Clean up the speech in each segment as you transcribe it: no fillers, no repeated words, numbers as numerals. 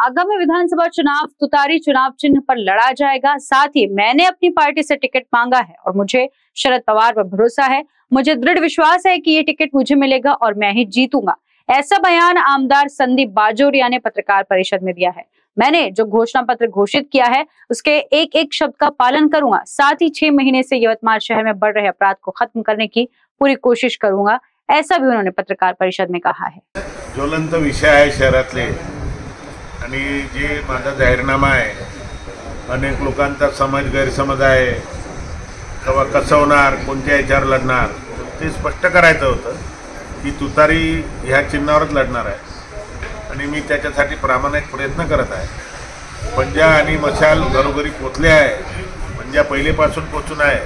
आगामी विधानसभा चुनाव तुतारी चुनाव चिन्ह पर लड़ा जाएगा। साथ ही मैंने अपनी पार्टी से टिकट मांगा है और मुझे शरद पवार पर भरोसा है। मुझे दृढ़ विश्वास है कि ये टिकट मुझे मिलेगा और मैं ही जीतूंगा। ऐसा बयान आमदार संदीप बाजोरिया ने पत्रकार परिषद में दिया है। मैंने जो घोषणा पत्र घोषित किया है उसके एक एक शब्द का पालन करूंगा। साथ ही 6 महीने से यवतमाल शहर में बढ़ रहे अपराध को खत्म करने की पूरी कोशिश करूंगा, ऐसा भी उन्होंने पत्रकार परिषद में कहा है। ज्वलंत विषय आहे शहरातले आणि जे माझा जाहीरनामा आहे, अनेक लोकांचा समज गैरसमज आहे किंवा कसं होणार, कोणत्या याच्यावर लढणार, ते स्पष्ट करायचं होतं की तुतारी ह्या चिन्हावरच लढणार आहे आणि मी त्याच्यासाठी प्रामाणिक प्रयत्न करत आहे। पंजा आणि मशाल घरोघरी पोचले आहे, पंजा पहिलेपासून पोचून आहे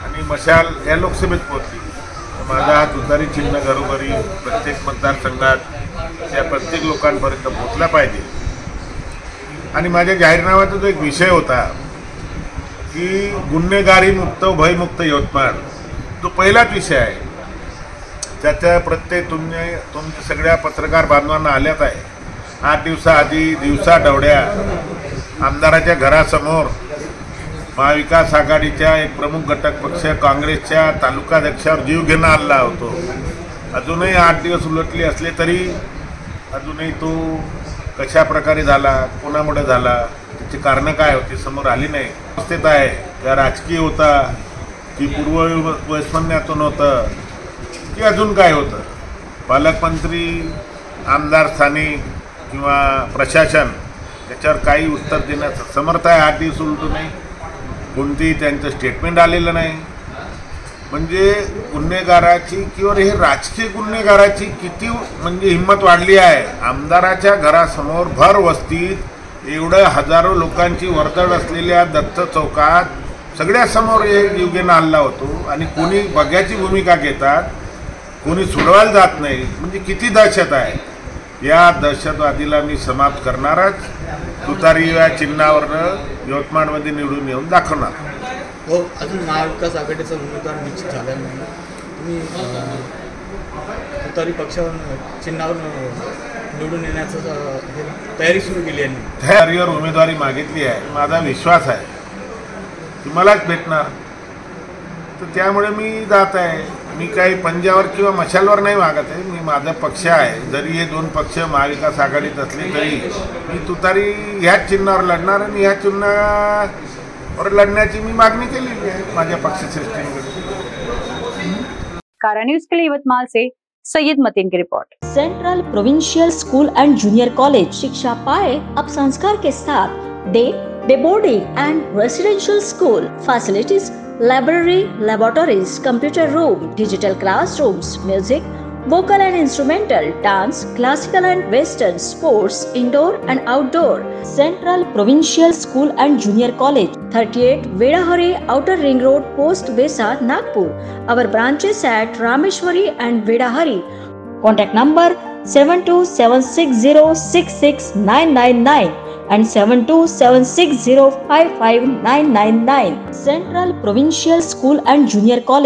आणि मशाल या लोकसभेत पोचली। माझा तुतारी चिन्ह घरोघरी प्रत्येक मतदारसंघात त्या प्रत्येक लोकांपर्यंत पोचला पाहिजे। आणि माझ्या जाहीरनाम्याचा जो एक विषय होता की गुन्हेगारी मुक्त भयमुक्त यवतमाळ, तो पहिलाच विषय आहे। त्याच्या प्रत्येक तुमच्या सगळ्या पत्रकार बांधवांना आल्यात आहे। 8 दिवसाआधी दिवसा डवड्या आमदाराच्या घरासमोर महाविकास आघाडीच्या एक प्रमुख घटक पक्ष काँग्रेसच्या तालुकाध्यक्षावर जीव घेणं आला होतो। अजूनही 8 दिवस उलटले असले तरी अजूनही तो कशा प्रकारे झाला, कोणामुळे झाला, त्याची कारणं काय होती समोर आली नाही। अवस्थेत आहे का राजकीय होता की पूर्व वैस्मन्यातून होतं की अजून काय होतं। पालकमंत्री, आमदार स्थानिक किंवा प्रशासन त्याच्यावर काही उत्तर देण्यास समर्थ आहे। 8 दिवस उलटूनही कोणतीही त्यांचं स्टेटमेंट आलेलं नाही। म्हणजे गुन्हेगाराची किंवा हे राजकीय गुन्हेगाराची किती म्हणजे हिंमत वाढली आहे। आमदाराच्या घरासमोर भर वस्तीत एवढं हजारो लोकांची वर्दळ असलेल्या दत्त चौकात सगळ्यासमोर हे जीवघेणा हल्ला होतो आणि कोणी बघ्याची भूमिका घेतात, कोणी सोडवायला जात नाही। म्हणजे किती दहशत आहे। या दहशतवादीला मी समाप्त करणारच, तुतारी या चिन्हावरनं यवतमाळमध्ये निवडून येऊन दाखवणार। हो, अजून महाविकास आघाडीचा उमेदवार निश्चित झाला नाही, तुम्ही तुतारी पक्षावर चिन्हावर निवडून येण्याचं तयारी सुरू केली आहे। तयारीवर उमेदवारी मागितली आहे। माझा विश्वास आहे की मलाच भेटणार, तर त्यामुळे मी जात आहे। मी काही पंजावर किंवा मशालवर नाही मागत आहे। मी माझा पक्ष आहे, जरी हे 2 पक्ष महाविकास आघाडीत असले तरी मी तुतारी ह्याच चिन्हावर लढणार आणि ह्या चिन्हावर लढण्याची मी मागणी केलेली आहे माझ्या पक्षश्रेष्ठींकडे। कारा न्यूज के लिए यवतमाल से सैयद मतीन की report. Central provincial school end junior college शिक्षा पाए अब संस्कार के साथ day boarding end residential school facilities, library, laboratories, computer room, digital classrooms, music, vocal and instrumental, dance, classical and western, sports, indoor and outdoor. Central Provincial School and Junior College, 38 Vedahari, Outer Ring Road, Post Besa, Nagpur. Our branches at Rameshwari and Vedahari. Contact number 7276066999 and 7276055999. Central Provincial School and Junior College.